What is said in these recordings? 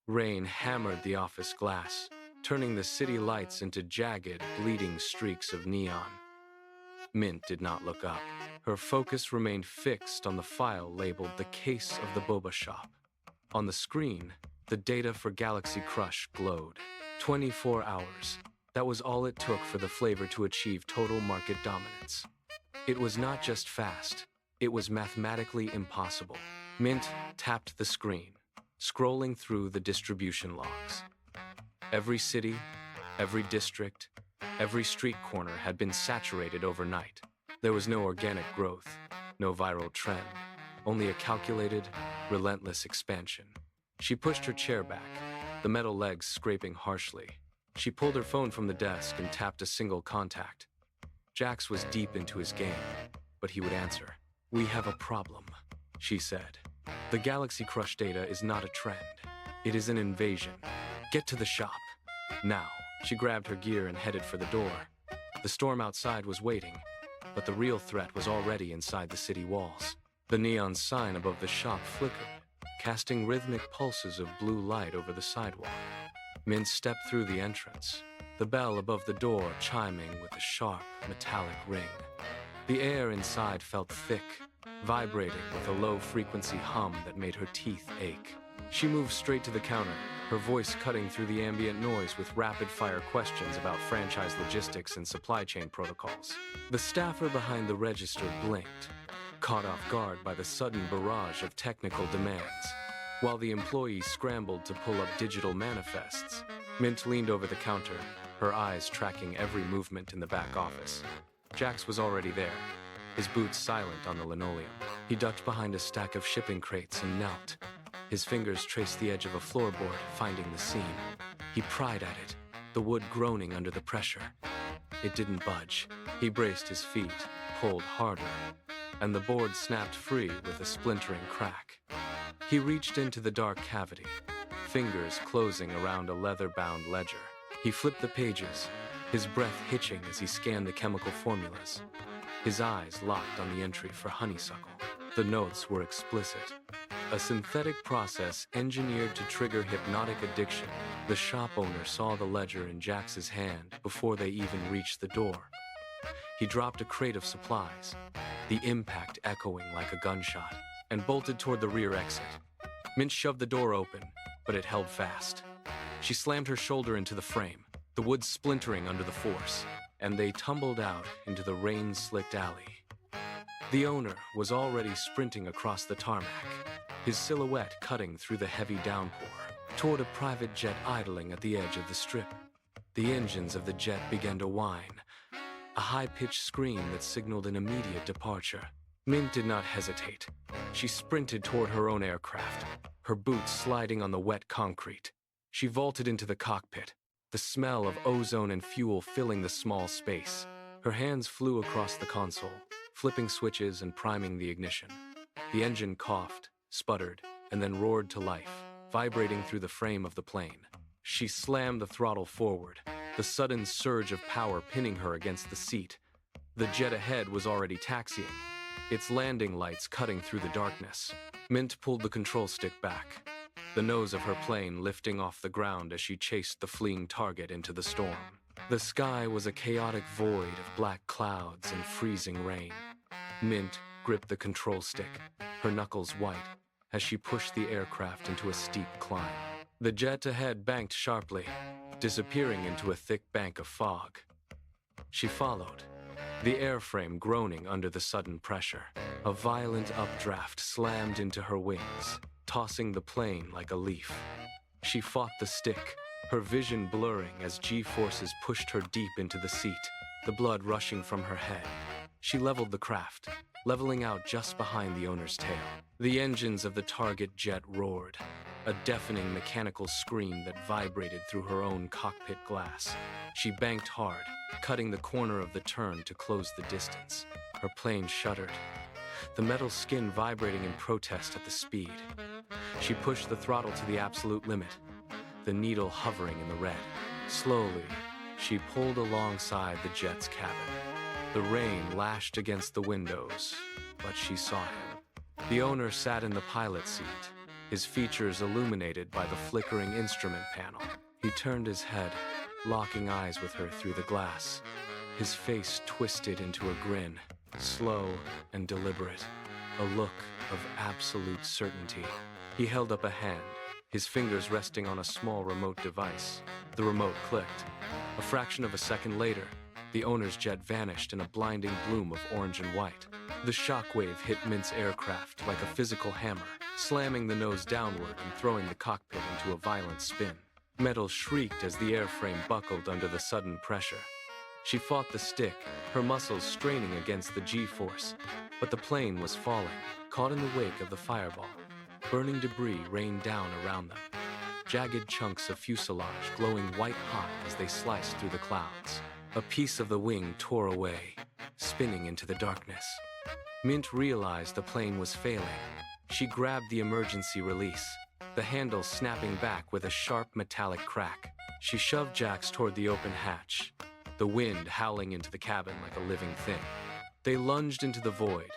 Rain hammered the office glass, turning the city lights into jagged, bleeding streaks of neon. Mint did not look up. Her focus remained fixed on the file labeled "The Case of the Boba Shop." On the screen, the data for Galaxy Crush glowed. 24 hours. That was all it took for the flavor to achieve total market dominance. It was not just fast, it was mathematically impossible. Mint tapped the screen, scrolling through the distribution logs. Every city, every district, every street corner had been saturated overnight. There was no organic growth, no viral trend, only a calculated, relentless expansion. She pushed her chair back, the metal legs scraping harshly. She pulled her phone from the desk and tapped a single contact. Jax was deep into his game, but he would answer. "We have a problem," she said. "The Galaxy Crush data is not a trend. It is an invasion. Get to the shop. Now." She grabbed her gear and headed for the door. The storm outside was waiting, but the real threat was already inside the city walls. The neon sign above the shop flickered, casting rhythmic pulses of blue light over the sidewalk. Mint stepped through the entrance, the bell above the door chiming with a sharp, metallic ring. The air inside felt thick, vibrating with a low-frequency hum that made her teeth ache. She moved straight to the counter, her voice cutting through the ambient noise with rapid-fire questions about franchise logistics and supply chain protocols. The staffer behind the register blinked, caught off guard by the sudden barrage of technical demands. While the employee scrambled to pull up digital manifests, Mint leaned over the counter, her eyes tracking every movement in the back office. Jax was already there, his boots silent on the linoleum. He ducked behind a stack of shipping crates and knelt. His fingers traced the edge of a floorboard, finding the seam. He pried at it, the wood groaning under the pressure. It didn't budge. He braced his feet, pulled harder, and the board snapped free with a splintering crack. He reached into the dark cavity, fingers closing around a leather-bound ledger. He flipped the pages, his breath hitching as he scanned the chemical formulas. His eyes locked on the entry for honeysuckle. The notes were explicit. A synthetic process engineered to trigger hypnotic addiction. The shop owner saw the ledger in Jax's hand before they even reached the door. He dropped a crate of supplies, the impact echoing like a gunshot, and bolted toward the rear exit. Mint shoved the door open, but it held fast. She slammed her shoulder into the frame, the wood splintering under the force, and they tumbled out into the rain-slicked alley. The owner was already sprinting across the tarmac, his silhouette cutting through the heavy downpour, toward a private jet idling at the edge of the strip. The engines of the jet began to whine, a high-pitched scream that signaled an immediate departure. Mint did not hesitate. She sprinted toward her own aircraft, her boots sliding on the wet concrete. She vaulted into the cockpit, the smell of ozone and fuel filling the small space. Her hands flew across the console, flipping switches and priming the ignition. The engine coughed, sputtered, and then roared to life, vibrating through the frame of the plane. She slammed the throttle forward, the sudden surge of power pinning her against the seat. The jet ahead was already taxiing, its landing lights cutting through the darkness. Mint pulled the control stick back, the nose of her plane lifting off the ground as she chased the fleeing target into the storm. The sky was a chaotic void of black clouds and freezing rain. Mint gripped the control stick, her knuckles white, as she pushed the aircraft into a steep climb. The jet ahead banked sharply, disappearing into a thick bank of fog. She followed, the airframe groaning under the sudden pressure. A violent updraft slammed into her wings, tossing the plane like a leaf. She fought the stick, her vision blurring as G-forces pushed her deep into the seat, the blood rushing from her head. She leveled the craft, leveling out just behind the owner's tail. The engines of the target jet roared, a deafening mechanical scream that vibrated through her own cockpit glass. She banked hard, cutting the corner of the turn to close the distance. Her plane shuddered, the metal skin vibrating in protest at the speed. She pushed the throttle to the absolute limit, the needle hovering in the red. Slowly, she pulled alongside the jet's cabin. The rain lashed against the windows, but she saw him. The owner sat in the pilot seat, his features illuminated by the flickering instrument panel. He turned his head, locking eyes with her through the glass. His face twisted into a grin, slow and deliberate, a look of absolute certainty. He held up a hand, his fingers resting on a small remote device. The remote clicked. A fraction of a second later, the owner's jet vanished in a blinding bloom of orange and white. The shockwave hit Mint's aircraft like a physical hammer, slamming the nose downward and throwing the cockpit into a violent spin. Metal shrieked as the airframe buckled under the sudden pressure. She fought the stick, her muscles straining against the G-force, but the plane was falling, caught in the wake of the fireball. Burning debris rained down around them. Jagged chunks of fuselage glowing white-hot as they sliced through the clouds. A piece of the wing tore away, spinning into the darkness. Mint realized the plane was failing. She grabbed the emergency release, the handle snapping back with a sharp metallic crack. She shoved Jax toward the open hatch, the wind howling into the cabin like a living thing. They lunged into the void,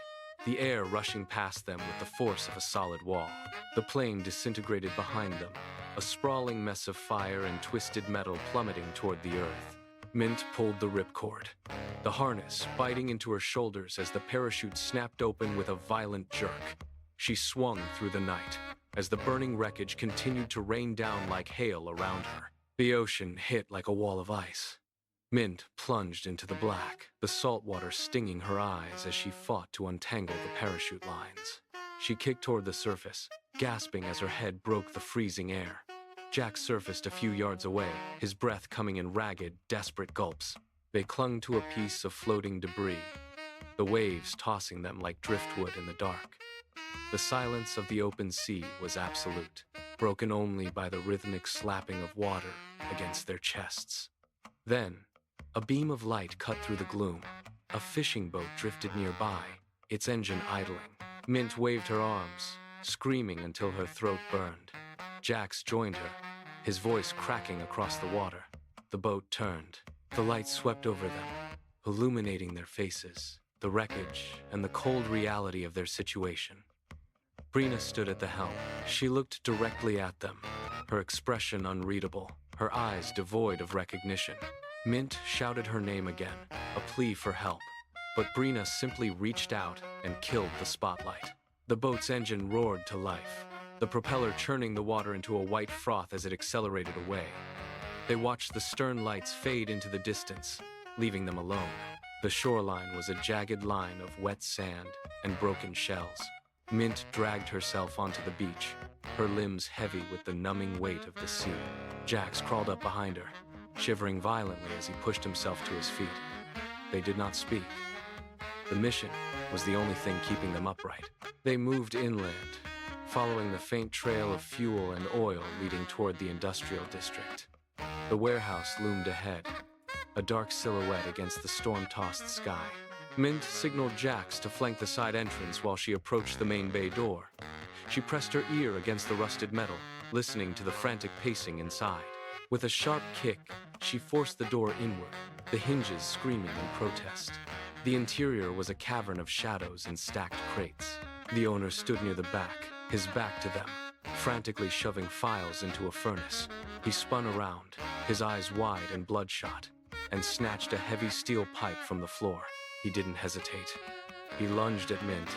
the air rushing past them with the force of a solid wall. The plane disintegrated behind them, a sprawling mess of fire and twisted metal plummeting toward the earth. Mint pulled the ripcord, the harness biting into her shoulders as the parachute snapped open with a violent jerk. She swung through the night as the burning wreckage continued to rain down like hail around her. The ocean hit like a wall of ice. Mint plunged into the black, the salt water stinging her eyes as she fought to untangle the parachute lines. She kicked toward the surface, gasping as her head broke the freezing air. Jack surfaced a few yards away, his breath coming in ragged, desperate gulps. They clung to a piece of floating debris, the waves tossing them like driftwood in the dark. The silence of the open sea was absolute, broken only by the rhythmic slapping of water against their chests. Then, a beam of light cut through the gloom. A fishing boat drifted nearby, its engine idling. Mint waved her arms, screaming until her throat burned. Jax joined her, his voice cracking across the water. The boat turned. The light swept over them, illuminating their faces, the wreckage, and the cold reality of their situation. Brina stood at the helm. She looked directly at them, her expression unreadable, her eyes devoid of recognition. Mint shouted her name again, a plea for help, but Brina simply reached out and killed the spotlight. The boat's engine roared to life, the propeller churning the water into a white froth as it accelerated away. They watched the stern lights fade into the distance, leaving them alone. The shoreline was a jagged line of wet sand and broken shells. Mint dragged herself onto the beach, her limbs heavy with the numbing weight of the sea. Jax crawled up behind her, shivering violently as he pushed himself to his feet. They did not speak. The mission was the only thing keeping them upright. They moved inland, following the faint trail of fuel and oil leading toward the industrial district. The warehouse loomed ahead, a dark silhouette against the storm-tossed sky. Mint signaled Jax to flank the side entrance while she approached the main bay door. She pressed her ear against the rusted metal, listening to the frantic pacing inside. With a sharp kick, she forced the door inward, the hinges screaming in protest. The interior was a cavern of shadows and stacked crates. The owner stood near the back, his back to them, frantically shoving files into a furnace. He spun around, his eyes wide and bloodshot, and snatched a heavy steel pipe from the floor. He didn't hesitate. He lunged at Mint,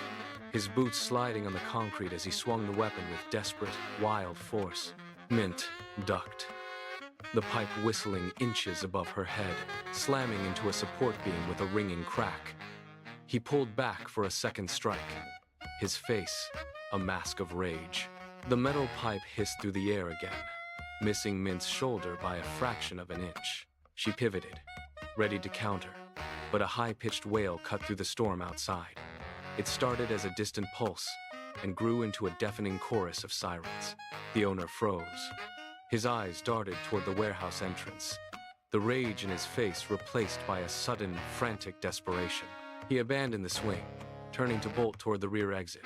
his boots sliding on the concrete as he swung the weapon with desperate, wild force. Mint ducked, the pipe whistling inches above her head, slamming into a support beam with a ringing crack. He pulled back for a second strike, his face a mask of rage. The metal pipe hissed through the air again, missing Mint's shoulder by a fraction of an inch. She pivoted, ready to counter, but a high-pitched wail cut through the storm outside. It started as a distant pulse and grew into a deafening chorus of sirens. The owner froze. His eyes darted toward the warehouse entrance, the rage in his face replaced by a sudden, frantic desperation. He abandoned the swing, turning to bolt toward the rear exit,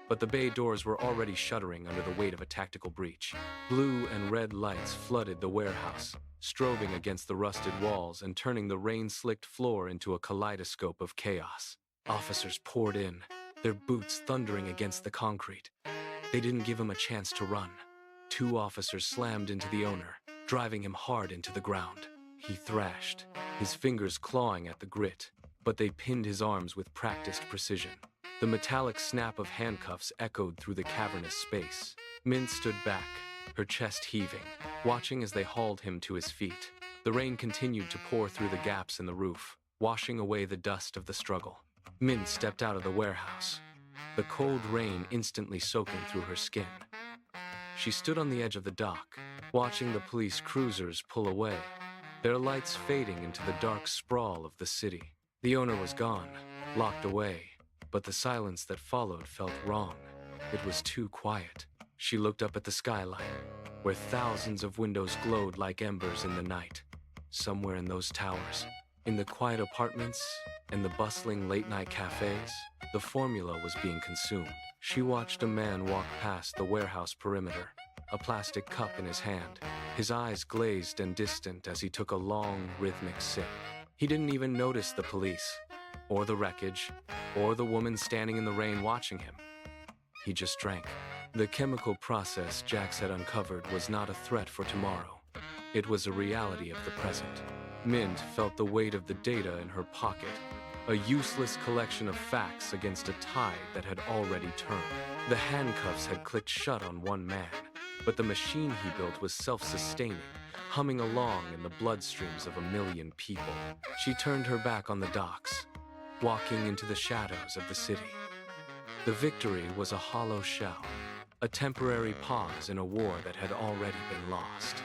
but the bay doors were already shuddering under the weight of a tactical breach. Blue and red lights flooded the warehouse, strobing against the rusted walls and turning the rain-slicked floor into a kaleidoscope of chaos. Officers poured in, their boots thundering against the concrete. They didn't give him a chance to run. Two officers slammed into the owner, driving him hard into the ground. He thrashed, his fingers clawing at the grit, but they pinned his arms with practiced precision. The metallic snap of handcuffs echoed through the cavernous space. Mint stood back, her chest heaving, watching as they hauled him to his feet. The rain continued to pour through the gaps in the roof, washing away the dust of the struggle. Mint stepped out of the warehouse, the cold rain instantly soaking through her skin. She stood on the edge of the dock, watching the police cruisers pull away, their lights fading into the dark sprawl of the city. The owner was gone, locked away, but the silence that followed felt wrong. It was too quiet. She looked up at the skyline, where thousands of windows glowed like embers in the night. Somewhere in those towers, in the quiet apartments and the bustling late-night cafes, the formula was being consumed. She watched a man walk past the warehouse perimeter, a plastic cup in his hand, his eyes glazed and distant as he took a long, rhythmic sip. He didn't even notice the police, or the wreckage, or the woman standing in the rain watching him. He just drank. The chemical process Jax had uncovered was not a threat for tomorrow. It was a reality of the present. Mint felt the weight of the data in her pocket, a useless collection of facts against a tide that had already turned. The handcuffs had clicked shut on one man, but the machine he built was self-sustaining, humming along in the bloodstreams of a million people. She turned her back on the docks, walking into the shadows of the city. The victory was a hollow shell, a temporary pause in a war that had already been lost.